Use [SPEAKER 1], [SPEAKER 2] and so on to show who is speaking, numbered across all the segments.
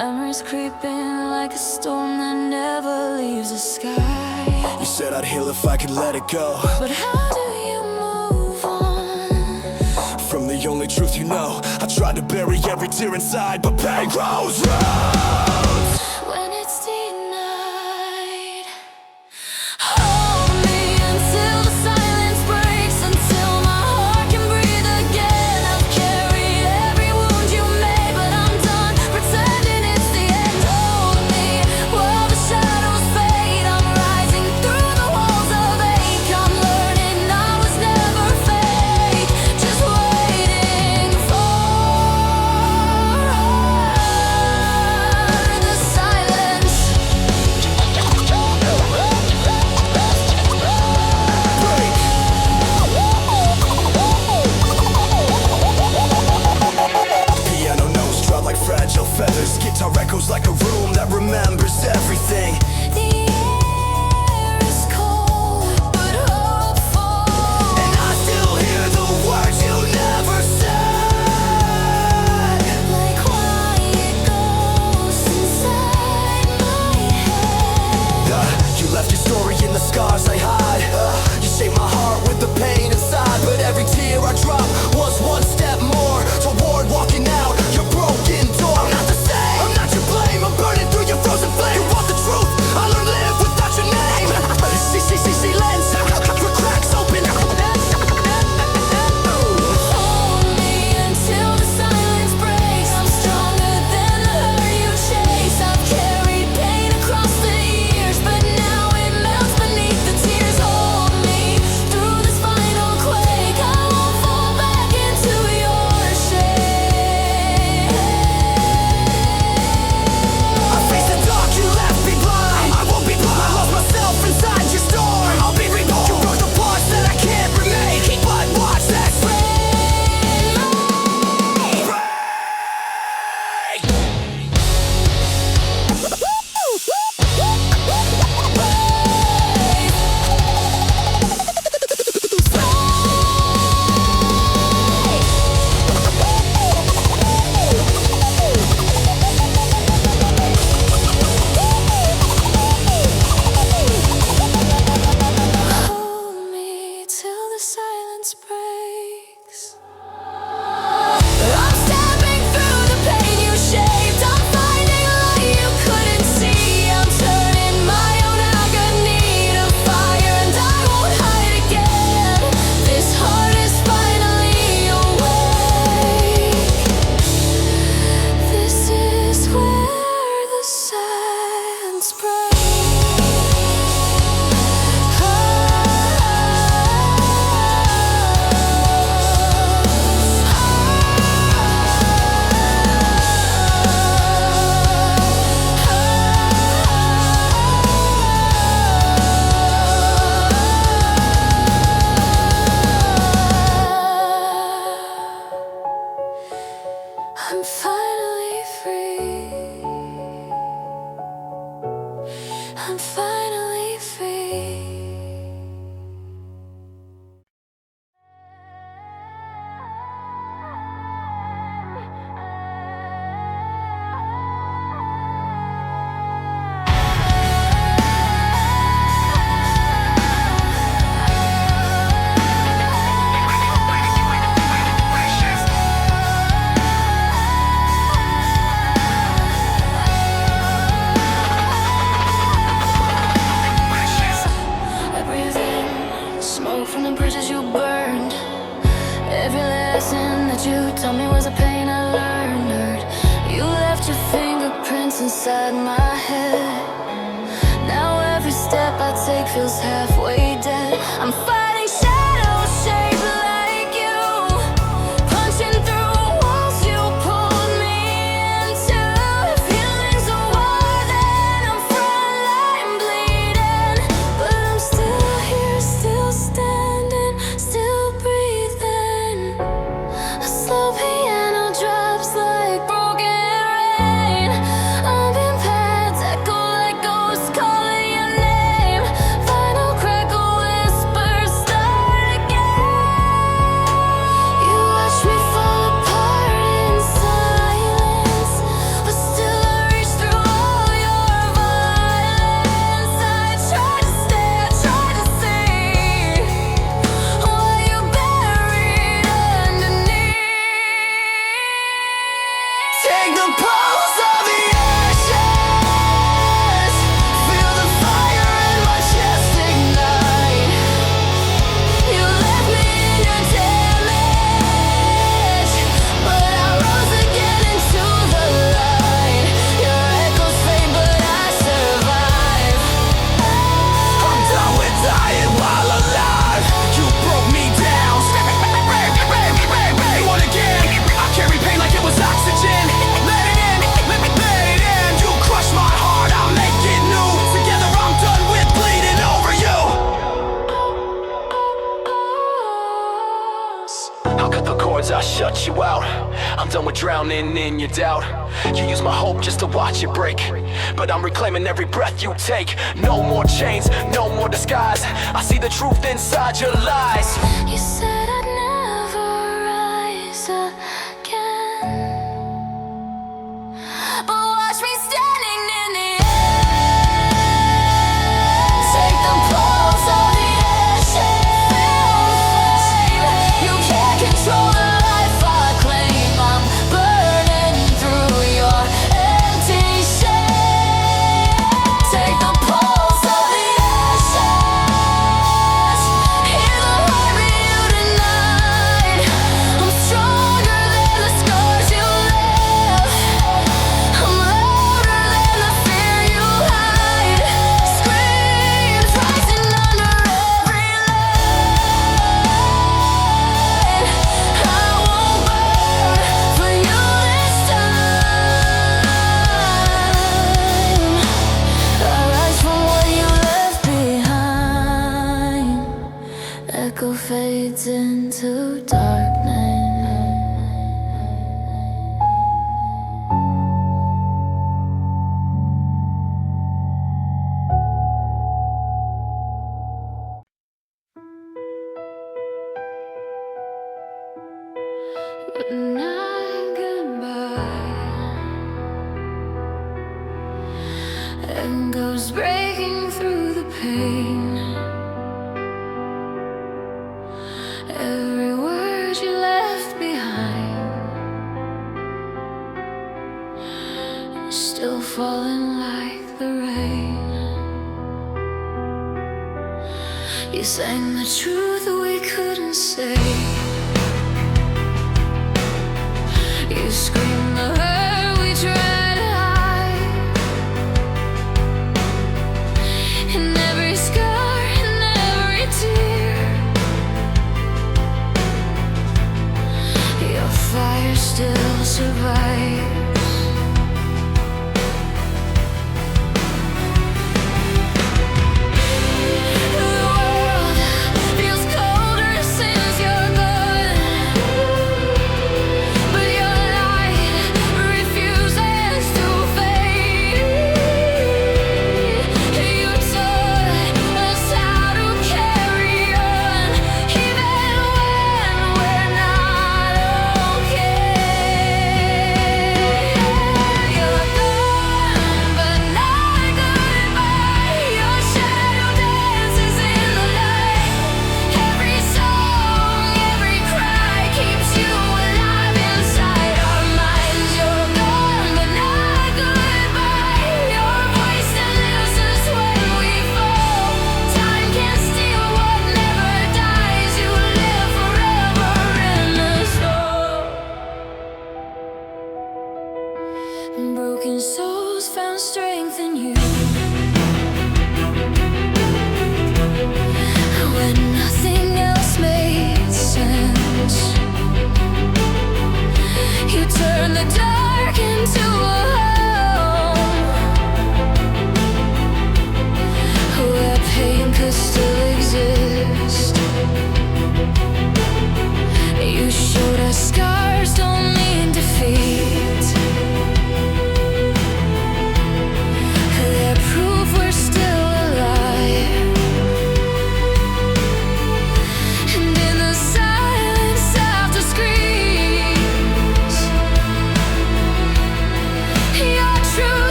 [SPEAKER 1] Memories creeping like a storm that never leaves the sky.
[SPEAKER 2] You said I'd heal if I could let it go,
[SPEAKER 1] but how do you move on
[SPEAKER 2] from the only truth you know? I tried to bury every tear inside, but pain grows roots.
[SPEAKER 1] When it's denied, hold me until the silence breaks, until my heart can breathe again. I've carried every wound you made, but I'm done pretending it's the end. Hold me while the shadows fade. I'm rising through the walls of ache. I'm learning I was never fake, just waiting for the silence.
[SPEAKER 2] Piano notes drop like fragile feathers. Guitar echoes like a room that remembers everything.
[SPEAKER 1] The air is cold, but hopeful.
[SPEAKER 2] And I still hear the words you never said,
[SPEAKER 1] Like quiet ghosts inside my head.
[SPEAKER 2] You left your story in the scars I hide. You shaped my heart with the pain inside, but every tear I drop was one step more toward walking out your broken door. I'm not the same, I'm not your blame. I'm burning through your frozen flame. You want the truth, I learned to live without your name. See lens, your cracks open.
[SPEAKER 1] Hold me until the silence breaks. I'm stronger than the hurt you chase. I've carried pain across the years, but now it melts beneath the tears. Hold me through this final quake. I won't fall back into your shade.
[SPEAKER 2] I face the dark, you left me blind. I won't be blind, I lost myself inside your storm. I'll be reborn. You broke the parts that I can't remake, but watch that break.
[SPEAKER 1] Hold me till the silence breaks. I'm stepping through the pain you shaped. I'm finding light you couldn't see. I'm turning my own agony to fire, and I won't hide again. This heart is finally awake. This is where the silence breaks. I'm finally free. I'm finally free. I breathe in smoke from the bridges you burned. Every lesson that you taught me was a pain I learned. You left your fingerprints inside my head. Now every step I take feels halfway dead. I'm fighting shadows shaped like you, punching through walls you pulled me into. Feelings of war, then I'm frontline bleeding, but I'm still here, still standing, still breathing. A slow piano drops like broken rain. I'm in pads, echo like ghosts calling your name. Final
[SPEAKER 2] drowning in your doubt. You use my hope just to watch it break, but I'm reclaiming every breath you take. No more chains, no more disguise. I see the truth inside your lies.
[SPEAKER 1] You said I'd never rise again, but watch me standing in the air. Take the pulse of the ashes. You can't control the life I claim. I'm burning through your empty shade. Take the pulse of the ashes. Hear the heartbeat you denied. I'm stronger than the scars you left. I'm louder than the fear you hide. Screams rising under every light. I won't burn for you this time. I rise from what you left behind. Echo fades into darkness. Good night, goodbye. Echoes breaking through the pain. Every word you left behind, still falling like the rain. You sang the truth we couldn't say. You screamed the hurt we tried to hide. In every scar, in every tear, your fire still survives. The world feels colder since you're gone, but your light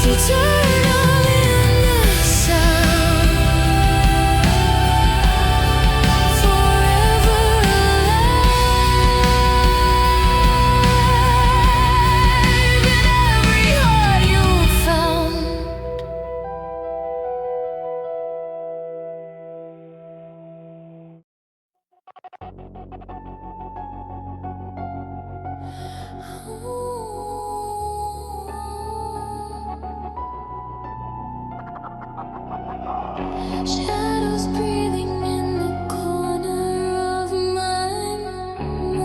[SPEAKER 1] eternal in the sound, forever alive in every heart you found. Shadows breathing in the corner of my mind.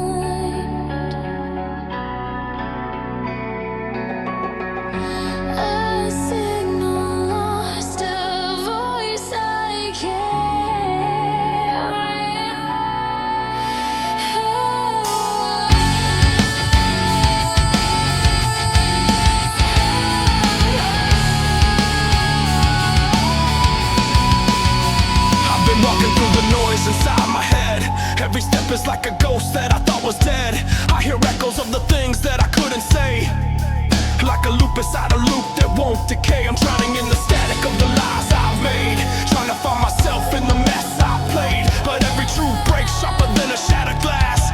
[SPEAKER 1] A signal lost, a voice I carry.
[SPEAKER 2] I've been walking through the noise inside my head. Every step is like a ghost that I thought was dead. I hear echoes of the things that I couldn't say, like a loop inside a loop that won't decay. I'm drowning in the static of the lies I've made, trying to find myself in the mess I played. But every truth breaks sharper than a shattered glass,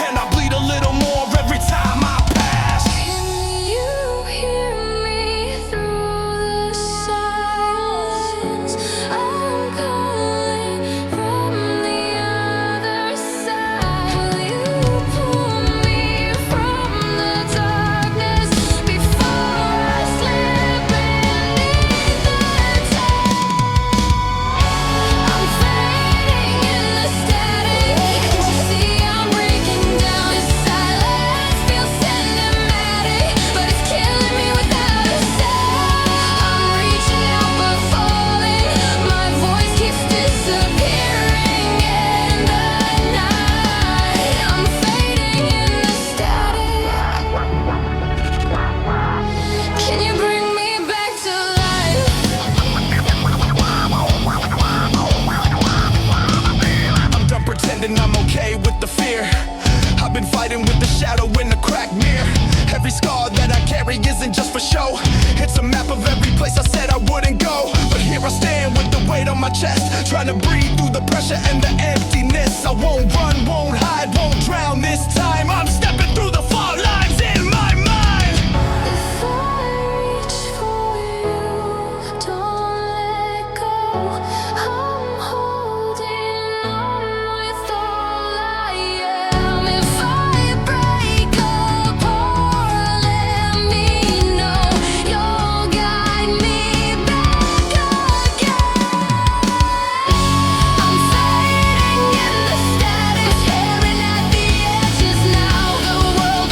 [SPEAKER 2] and I bleed a little more every time I pass.
[SPEAKER 1] Can you hear me through the silence? I'm calling from the other side. Will you pull me from the darkness before I slip beneath the tide? I'm fading in the static. See, I'm breaking down. This silence feels cinematic, but it's killing me without a sound. I'm reaching out but falling. My voice keeps disappearing in the night. I'm fading in the static. Can you bring me back to life?
[SPEAKER 2] I'm done pretending I'm okay with the fear. I've been fighting with the shadow in the cracked mirror. Every scar that I carry isn't just for show. It's a map of every place I said I wouldn't go. But here I stand with the weight on my chest, trying to breathe through the pressure and the emptiness. I won't run, won't hide, won't drown this time. I'm stepping through the fault lines in my mind.
[SPEAKER 1] If I reach for you, don't let go. I'm holding on with all I am. If I break apart, let me know. You'll guide me back again. I'm fading in the static, staring at the edges now. The world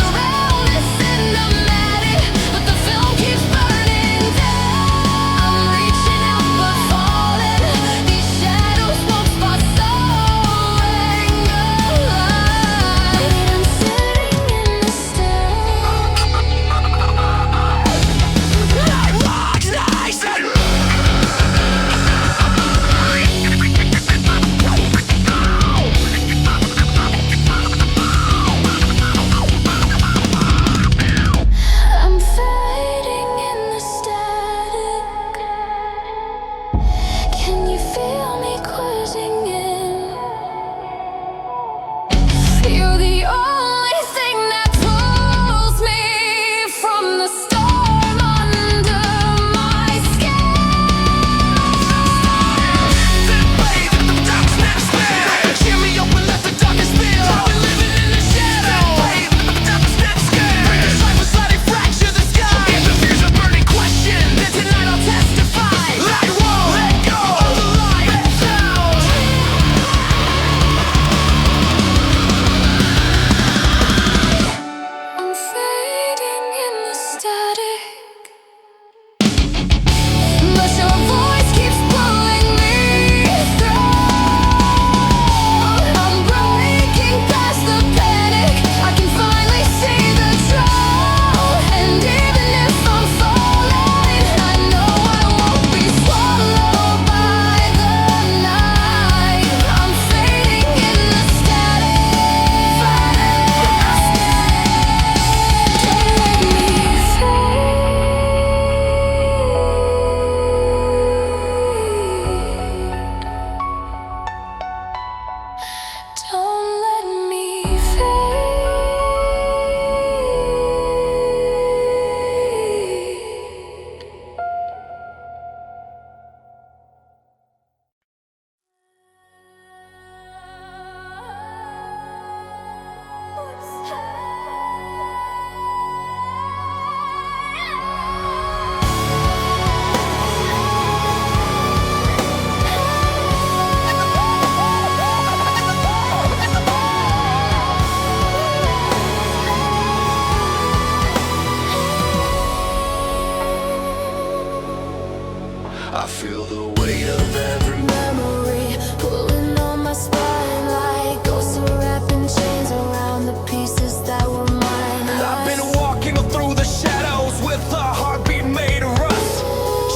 [SPEAKER 2] I feel the weight of every
[SPEAKER 1] memory pulling on my spine like ghosts are wrapping chains around the pieces that were mine.
[SPEAKER 2] I've been walking through the shadows with a heartbeat made of rust,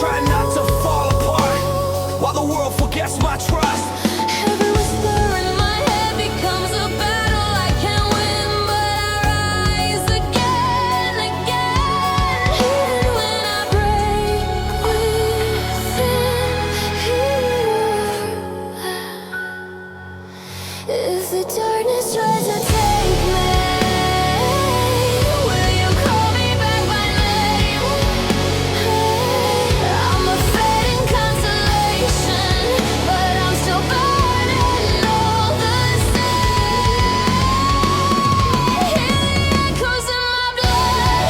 [SPEAKER 2] trying not to fall apart while the world forgets my trust.
[SPEAKER 1] Every whisper in my head becomes a battle I can't win, but I rise again, again. Even when I break within here, if the darkness tries to take me, will you call me back by name? I'm a fading constellation, but I'm still burning all the same. Hear the echoes in my blood,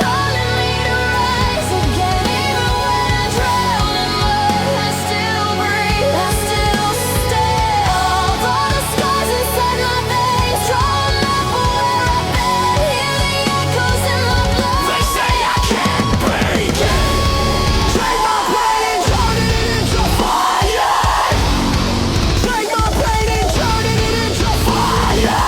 [SPEAKER 1] calling me to rise again. Even when I drown in mud, I still breathe, I still stay. Although the scars inside my veins draw a map of where I've been. Hear the echoes in my blood.
[SPEAKER 2] They say I can't break it. Take my pain and turn it into fire. Take my pain and turn it into fire.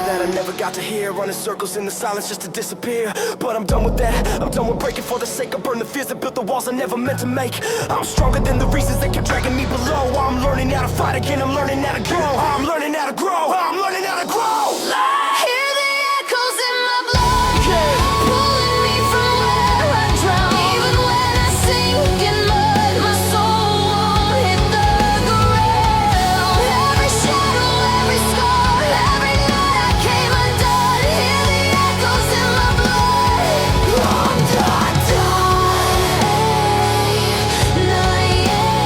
[SPEAKER 2] That I never got to hear, running circles in the silence just to disappear. But I'm done with that, I'm done with breaking for the sake of burn the fears that built the walls I never meant to make. I'm stronger than the reasons that kept dragging me below. I'm learning how to fight again, I'm learning how to grow. I'm learning how to grow, I'm learning how to grow.
[SPEAKER 1] Hear the echoes in my blood, pulling me from where I drown. Even when I sink in mud, my soul won't hit the ground. Every shadow, every scar, every night I came undone. Hear the echoes in my blood. I'm done, not yet.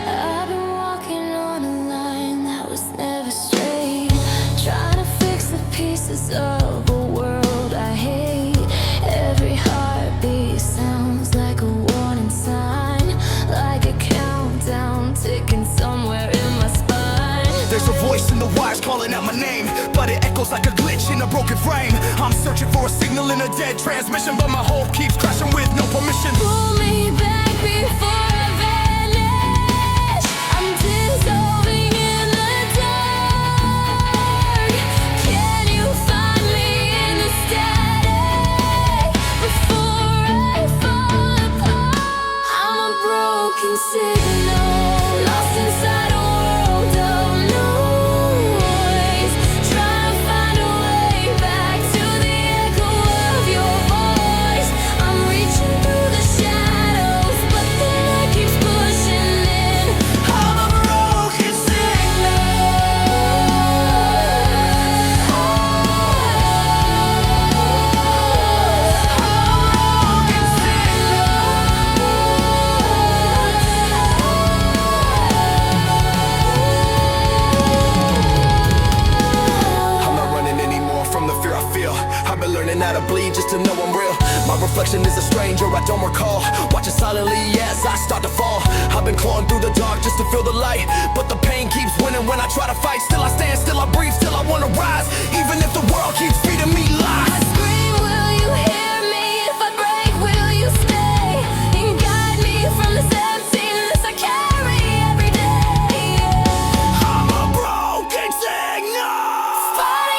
[SPEAKER 1] I've been walking on a line that was never straight, trying to fix the pieces of a world I hate. Every heartbeat sounds like a warning sign, like a countdown ticking somewhere in my spine.
[SPEAKER 2] There's a voice in the wires calling out my name, but it echoes like a glitch in a broken frame. I'm searching for a signal in a dead transmission, but my hope keeps crashing with no permission.
[SPEAKER 1] Pull me back before I vanish. I'm dissolving in the dark. Can you find me in the static before I fall apart? I'm a broken signal, lost inside a world of noise, trying to find a way back to the echo of your voice. I'm reaching through the shadows, but the light keeps pushing in. I'm a broken signal.
[SPEAKER 2] I'm not running anymore from the fear I feel. I've been learning how to bleed just to know I'm real. My reflection is a stranger I don't recall, watching silently as I start to fall. I've been clawing through the dark just to feel the light, but the pain keeps winning when I try to fight. Still I stand, still I breathe, still I wanna rise, even if the world keeps feeding me lies.
[SPEAKER 1] I scream, will you hear me? If I break, will you stay and guide me from this emptiness I carry every day?
[SPEAKER 2] I'm a broken signal.
[SPEAKER 1] Fight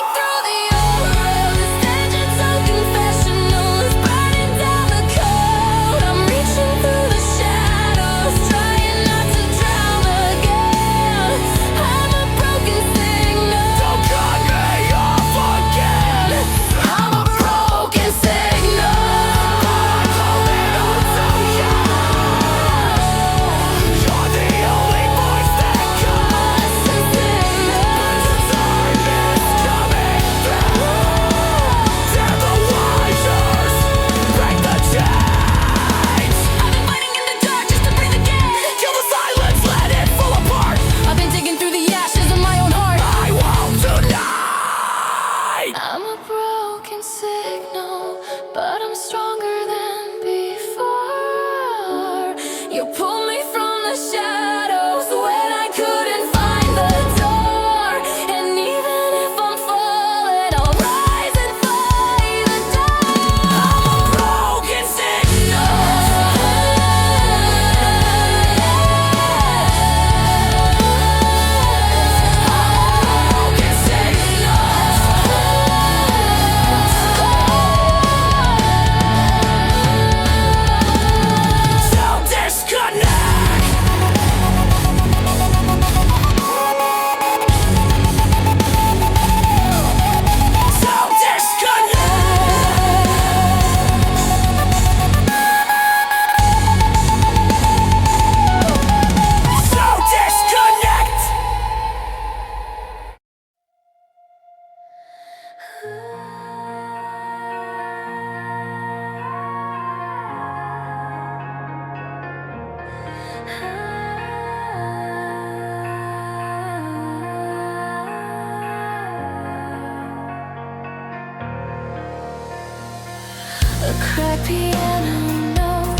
[SPEAKER 1] cracked piano note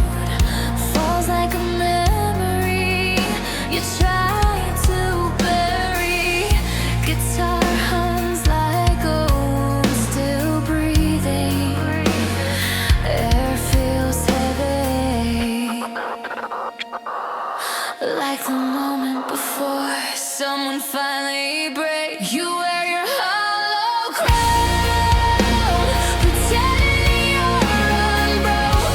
[SPEAKER 1] falls like a memory you try to bury. Guitar hums like a wound still breathing. Air feels heavy, like the moment before someone finally breaks. You wear your hollow crown, pretending you're unbroken,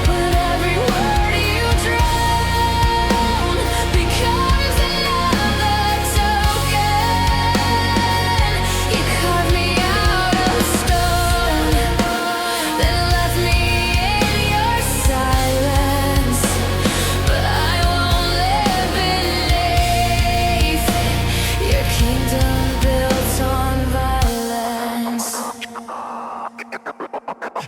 [SPEAKER 1] but every word you drown becomes another token. You carved me out of stone, then left me in your silence, but I won't live beneath your kingdom built on violence.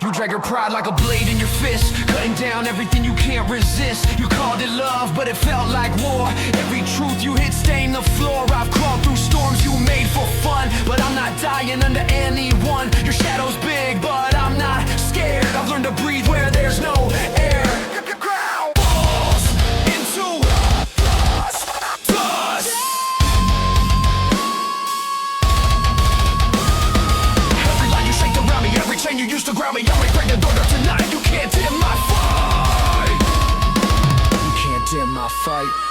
[SPEAKER 2] You drag your pride like a blade in your fist, cutting down everything you can't resist. You called it love, but it felt like war. Every truth you hit stained the floor. I've crawled through storms you made for fun, but I'm not dying under anyone. Your shadow's big, but I'm not scared. I've learned to breathe where there's no air. Ground falls into dust. Every line you shake around me, every chain you used to ground me, I'll break the door tonight. You can't dim my fight. You can't dim my fight.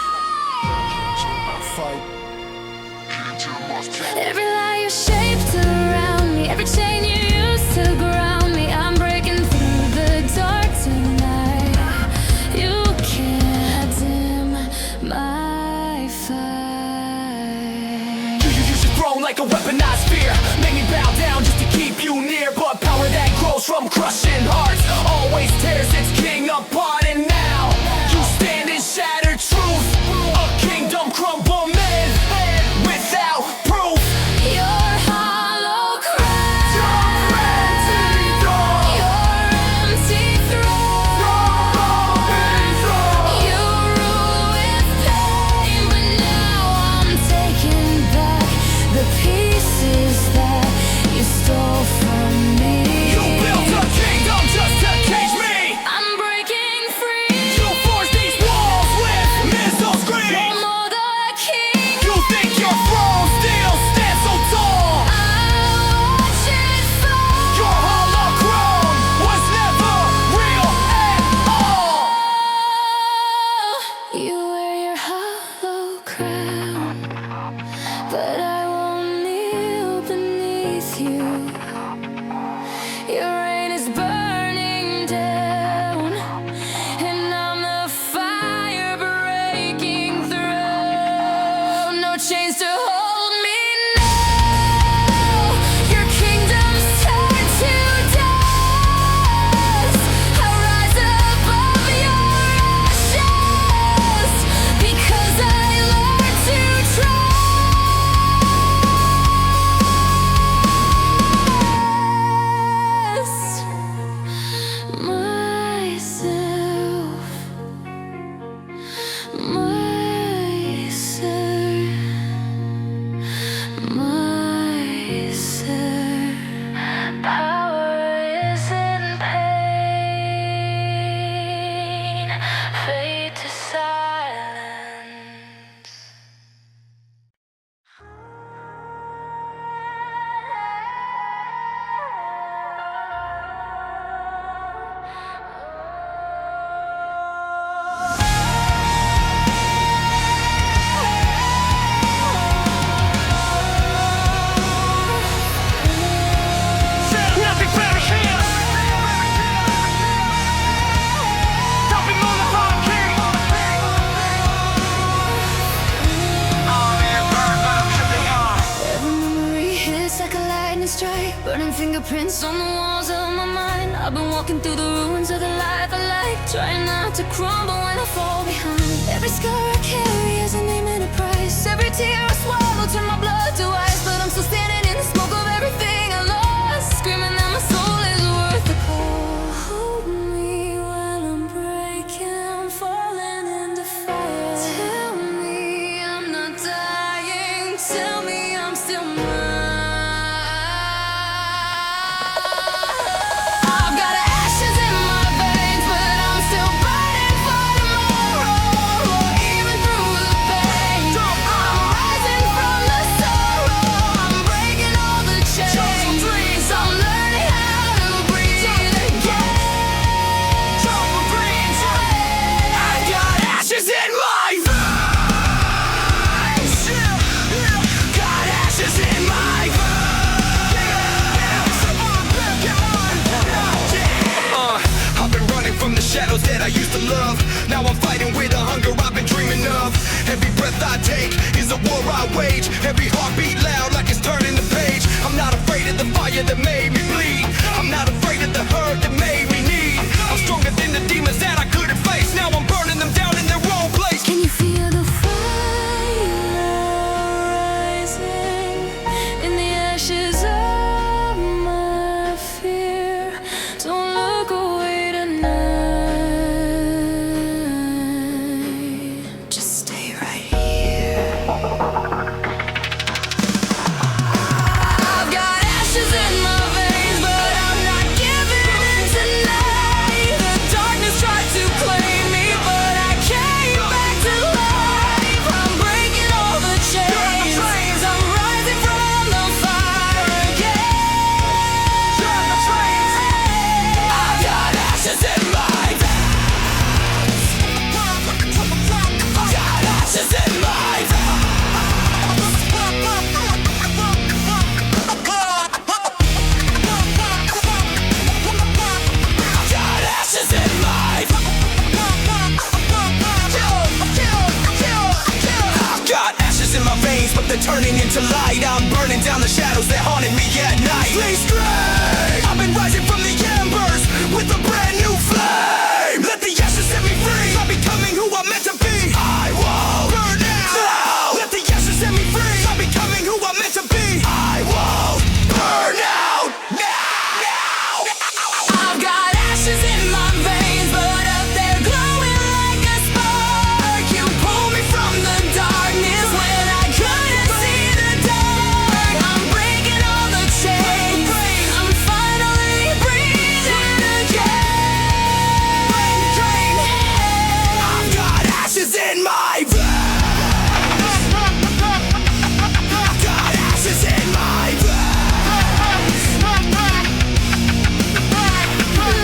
[SPEAKER 1] Every lie you shaped around me, every chain you used to ground me, I'm breaking through the dark tonight. You can't dim my fight.
[SPEAKER 2] You use your throne like a weaponized fear. Make me bow down just to keep you near, but power that grows from crushing hearts always tears its king apart. And now you stand in shattered truth, a kingdom crumble men without proof.
[SPEAKER 1] Your hollow crown, your empty throne. You rule with pain, but now I'm taking back the pieces that you stole from me.
[SPEAKER 2] You built a kingdom just to cage me.
[SPEAKER 1] I'm breaking free.
[SPEAKER 2] You forged these walls with missiles green.
[SPEAKER 1] No more the king.
[SPEAKER 2] You think your throne still stands so tall.
[SPEAKER 1] I'll watch it fall.
[SPEAKER 2] Your hollow crown was never real at all.
[SPEAKER 1] You wear your hollow crown, but I won't kneel beneath you. Your reign is burning down, and I'm the fire breaking through. No chains to hold me now. Your kingdom's turned to dust. I rise above your ashes because I learned to trust myself, myself. Power is in pain, fade to silence.
[SPEAKER 2] Nothing better here. Don't be moving from the king.
[SPEAKER 1] Every memory hits like a lightning strike, burning fingerprints on the walls of my mind. I've been walking through the ruins of the life I like, trying not to crumble when I fall behind. Every scar I carry has a name and a price. Every tear I swallow turn my blood to ice, but I'm still standing in the smoke of everything I lost, screaming that my soul is worth the cold. Hold me while I'm breaking, falling into fire. Tell me I'm not dying. Tell me I'm still mine.
[SPEAKER 2] they're turning into light. I'm burning down the shadows that haunted me at night. Please scream! I've been rising from the embers with a brand new flame. Let the ashes set me free. I'm becoming who I'm meant to be. I won't burn out. No! Let the ashes set me free. I'm becoming who I'm meant to be. I won't burn out. Now!
[SPEAKER 1] I've got ashes in my veins, but up there glowing like a spark. You pull me from the darkness when I couldn't see the dark. I'm breaking all the chains. I'm finally breathing again.
[SPEAKER 2] I've got ashes in my veins. I've got ashes in my veins.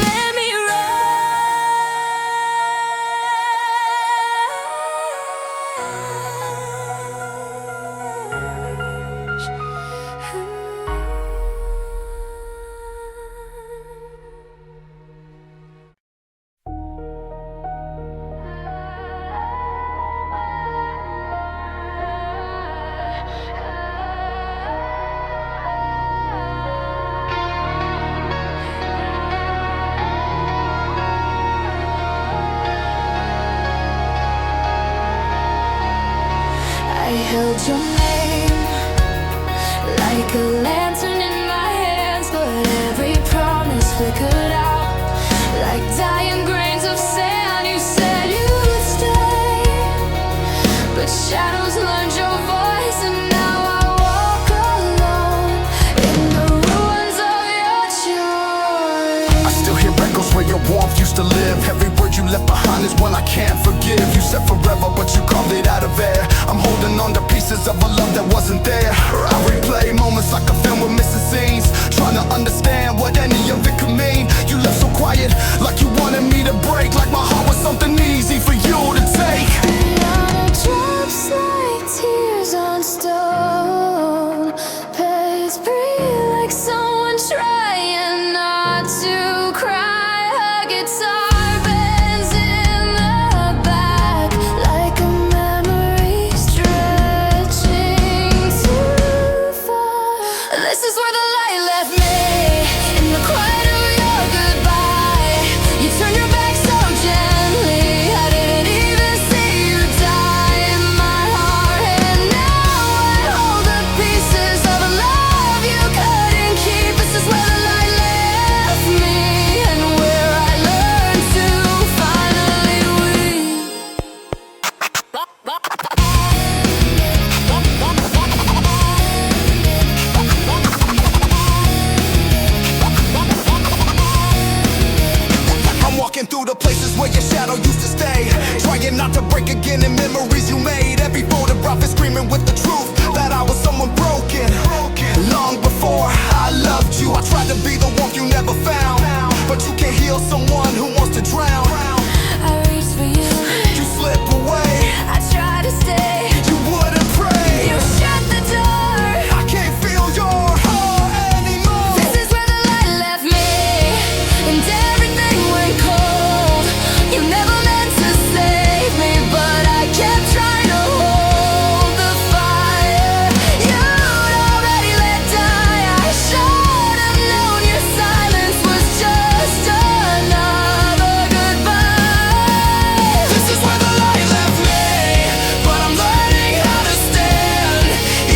[SPEAKER 1] Let me I held your name like a lantern in my hands, but every promise flickered out like dying grains of sand. You said you'd stay, but shadows learned your voice, and now I walk alone in the ruins of your choice.
[SPEAKER 2] I still hear echoes where your warmth used to live. Every word you left behind is one I can't forgive. You said forever, but you carved it out of air. I'm holding on to pieces of a love that wasn't there. I replay moments like a film with missing scenes, trying to understand what any of it could mean. You left so quiet, like you wanted me to break, like my heart was something easy for you to take.
[SPEAKER 1] Drops like tears on stone, pads breathe like someone trying not to cry. A guitar bends in the back like a memory stretching too far. This is where the light left me, in the quiet of your goodbye. You turned your back so gently, I didn't even see you die in my heart. And now I hold the pieces of a love you couldn't keep. This is where the light left me, and where I learned to finally weep.
[SPEAKER 2] I'm walking through the places where your shadow used to stay, trying not to break again in memories you made. Every photograph is screaming with the truth that I was someone broken. Long before I loved you, I tried to be the one you never found, but you can't heal someone who wants to drown.
[SPEAKER 1] I reached for you,
[SPEAKER 2] You slip away,
[SPEAKER 1] I tried to stay.
[SPEAKER 2] you wouldn't pray.
[SPEAKER 1] You shut the door.
[SPEAKER 2] I can't feel your heart anymore.
[SPEAKER 1] This is where the light left me, and everything went cold. You never meant to save me, but I kept trying to hold the fire. You'd already let die. I should have known your silence was just another goodbye.
[SPEAKER 2] This is where the light left me, but I'm learning how to stand.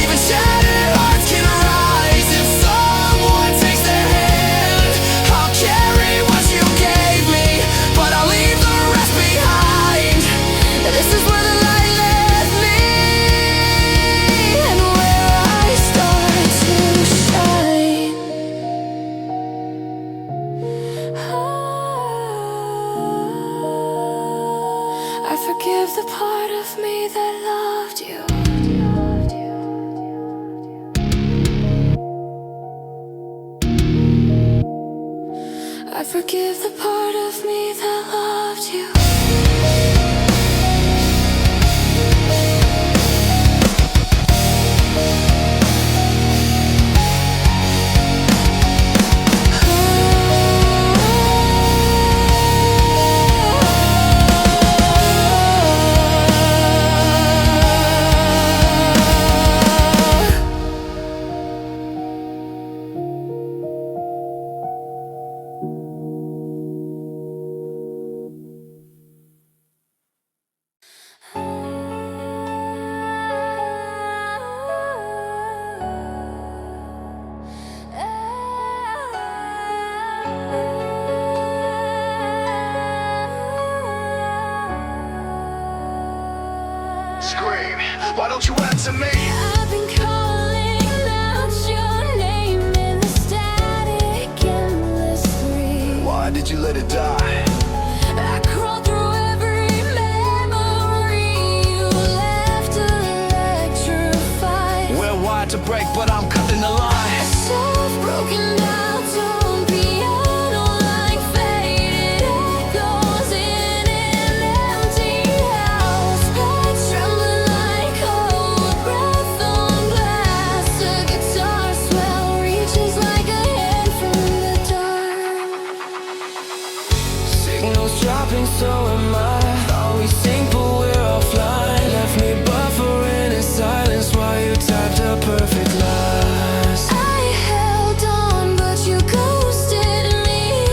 [SPEAKER 2] Even shattered hearts can rise if someone takes their hand. I'll carry what you gave me, but I'll leave the rest behind.
[SPEAKER 1] This is where the light left me, and where I start to shine. I forgive the part of me that loved you. I forgive the part of me that loved you.
[SPEAKER 2] Why don't you answer me?
[SPEAKER 1] I've been calling out your name in the static endlessly.
[SPEAKER 2] Why did you let it die?
[SPEAKER 1] I crawled through every memory you left electrified.
[SPEAKER 2] We're wired to break, but I'm cutting the line.
[SPEAKER 1] Broken down tone piano like faded echoes in an empty house. Lights trembling like cold breath on glass. The guitar swell reaches like a hand from the dark.
[SPEAKER 2] Signals dropping, so am I. Thought we sync, but we're offline. Left me buffering in silence while you typed a perfect lies.
[SPEAKER 1] I held on, but you ghosted me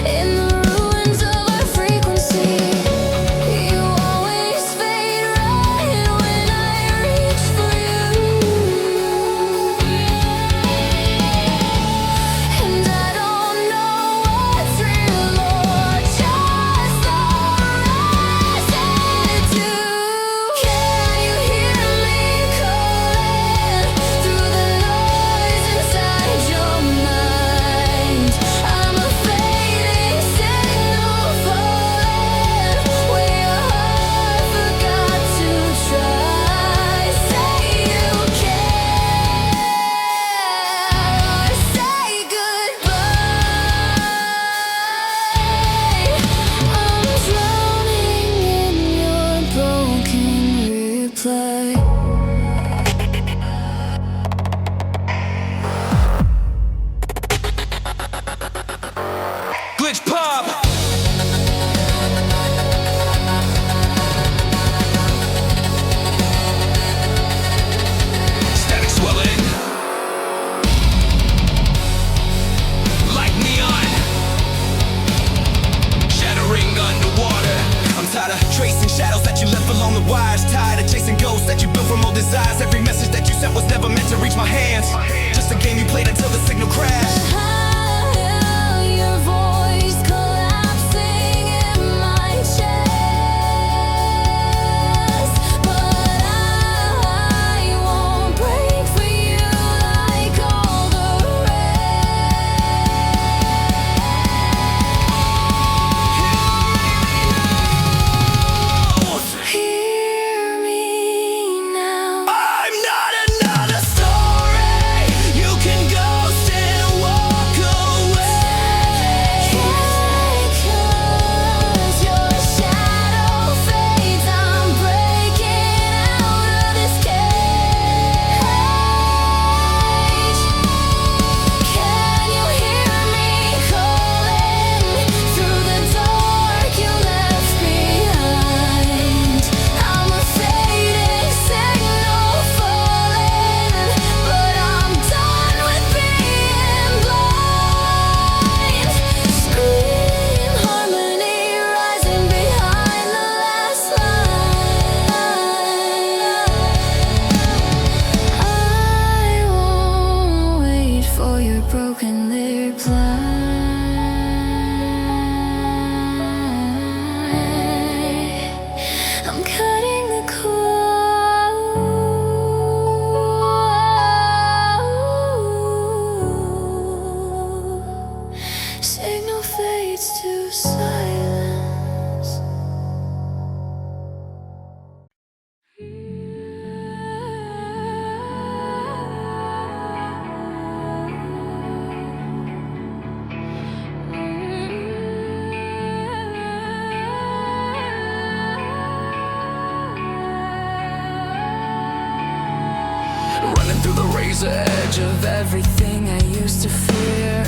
[SPEAKER 1] in the ruins of our frequency. You always fade right when I reach for you, and I don't know what's real or just the residue. Can you hear me calling through the noise inside your mind? I'm a fading signal falling where your heart forgot to try. Say you care or say goodbye. I'm drowning in your broken replay.
[SPEAKER 2] Glitch pop! Static swelling like neon, shattering underwater. I'm tired of tracing shadows that you left along the wires. Tired of chasing ghosts that you built from old desires. Every message that you sent was never meant to reach my hands. Just a game you played until the signal crashed.
[SPEAKER 1] Your voice collapsing in my chest, but I won't break for you like all the rest. Hear me now.
[SPEAKER 2] I'm not another story. You can ghost and walk away.
[SPEAKER 1] Cause your shadow fades, I'm breaking out of this cage. Can you hear me calling through the dark you left behind? I'm a fading signal falling, but I'm done with being blind. Scream harmony rising behind the last line. I won't wait for your broken reply. I'm cutting the cord. Signal fades to silence.
[SPEAKER 2] Running through the razor edge of everything I used to fear.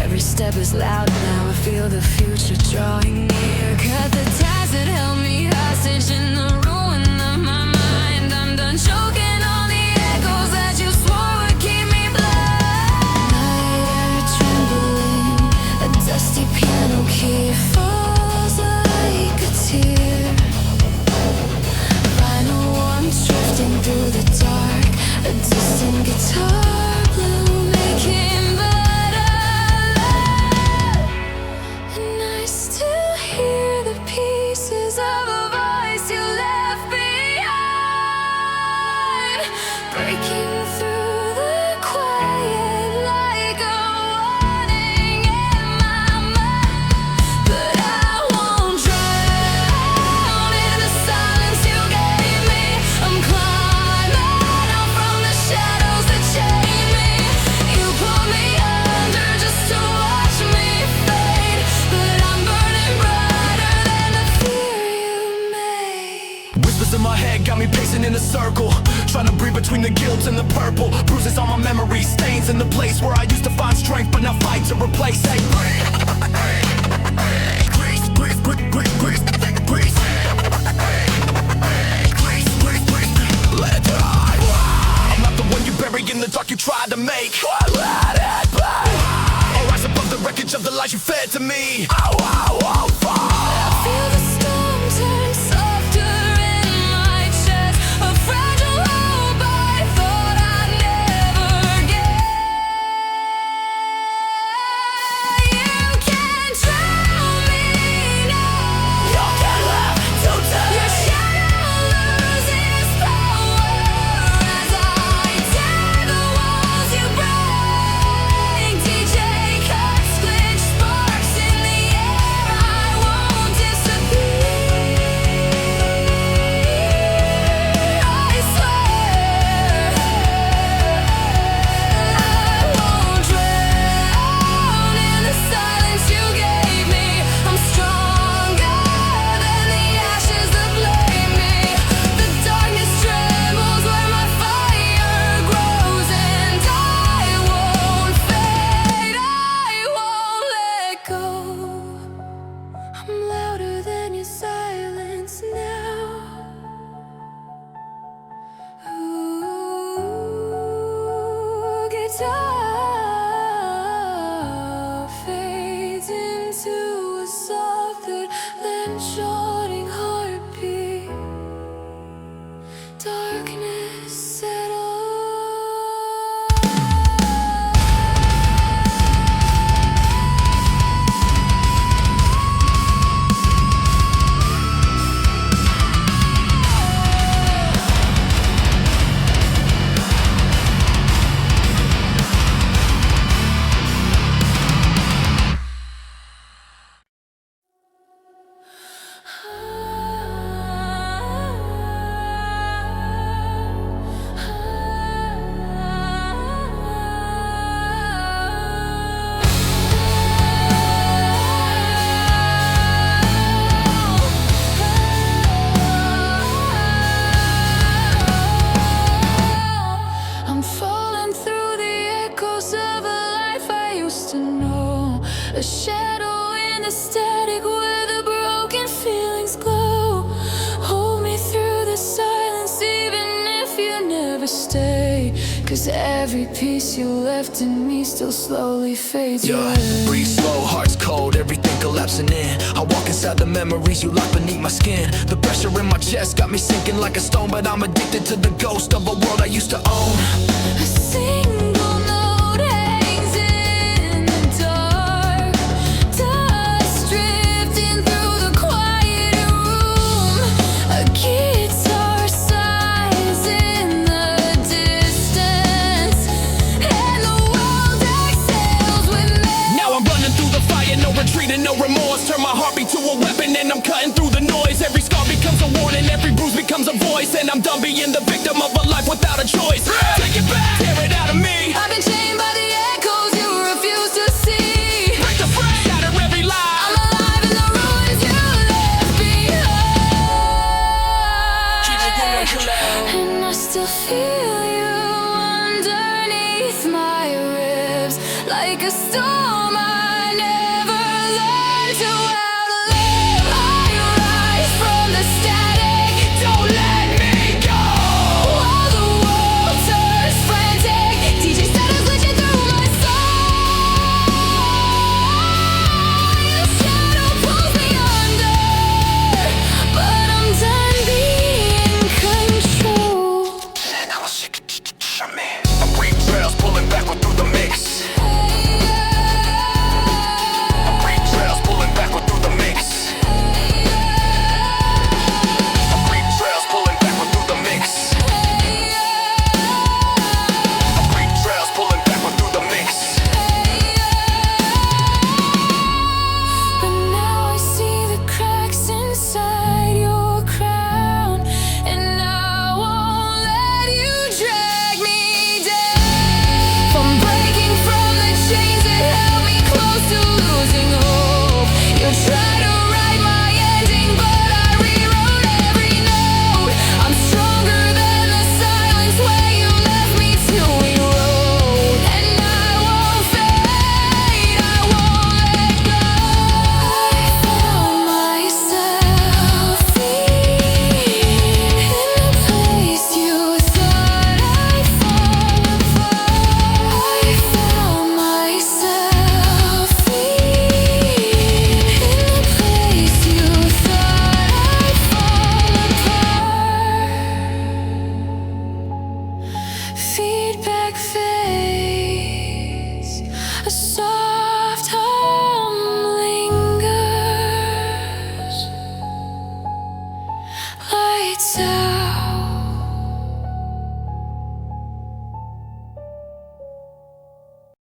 [SPEAKER 2] Every step is loud now, I feel the future drawing near. Cut the ties that held me hostage in the ruin of my mind. I'm done choking on the echoes that you swore would keep me blind. Night air trembling, a dusty piano key falls like a tear. Final warmth drifting through the dark, a distant guitar blue making but alive. And I still hear the pieces of a voice you left behind.
[SPEAKER 1] breaking through the quiet like a warning in my mind. But I won't drown in the silence you gave me. I'm climbing out from the shadows that chain me. You pull me under just to watch me fade, but I'm burning brighter than the fear you made.
[SPEAKER 2] Whispers in my head got me pacing in a circle, trying to breathe between the guilt and the purple. Bruises on my memory, stains in the place where I used to find strength, but now fight to replace. Hey, breathe, breathe, breathe, breathe, breathe, breathe, breathe. Let it die. I'm not the one you bury in the dark you tried to make. Let it be. I'll rise above the wreckage of the lies you fed to me. I won't fall.
[SPEAKER 1] I feel the storm turn softer in my chest, a fragile hope I thought I'd never get. You can't drown me now.
[SPEAKER 2] You can live today.
[SPEAKER 1] Your shadow losing its power as I tear the walls you break. DJ cuts, glitch sparks in the air. I won't disappear. I swear I won't drown in the silence you gave me. I'm stronger than the ashes that blame me. The darkness trembles where my fire grows, and I won't fade. I won't let go. I'm louder than your silence now. Ooh, guitar fades into a softer than shorting heartbeat. Darkness settles. I'm falling through the echoes of a life I used to know, a shadow in the static where the broken feelings glow. Hold me through the silence even if you never stay, 'cause every piece you left in me still slowly fades
[SPEAKER 2] Yeah,
[SPEAKER 1] away.
[SPEAKER 2] breathe slow, heart's cold, everything collapsing in. I walk inside the memories you lock beneath my skin. The pressure in my chest got me sinking like a stone, but I'm addicted to the ghost of a world I used to own.
[SPEAKER 1] A single note hangs in the dark, dust drifting through the quiet room. A guitar sighs in the distance, and the world exhales with me.
[SPEAKER 2] Now I'm running through the fire, no retreating, no remorse. Turn my heartbeat to a weapon and I'm cutting through the noise. Every scar becomes a warning, every bruise becomes a voice, and I'm done being the victim of a life without a choice. Take it back, tear it out of me.
[SPEAKER 1] I've been chained by the echoes you refuse to see.
[SPEAKER 2] Break the frame, shatter every lie.
[SPEAKER 1] I'm alive in the ruins you left behind, and I still feel you underneath my ribs, like a storm I never learned to outlive. I rise from the static, don't let me go. While the world turns frantic, DJ status glitching through my soul. Your shadow pulls me under, but I'm done being in control.
[SPEAKER 2] Now I'll shake it, show me. I'm breathing trails, pulling backward through the mix.
[SPEAKER 1] Hey, I saw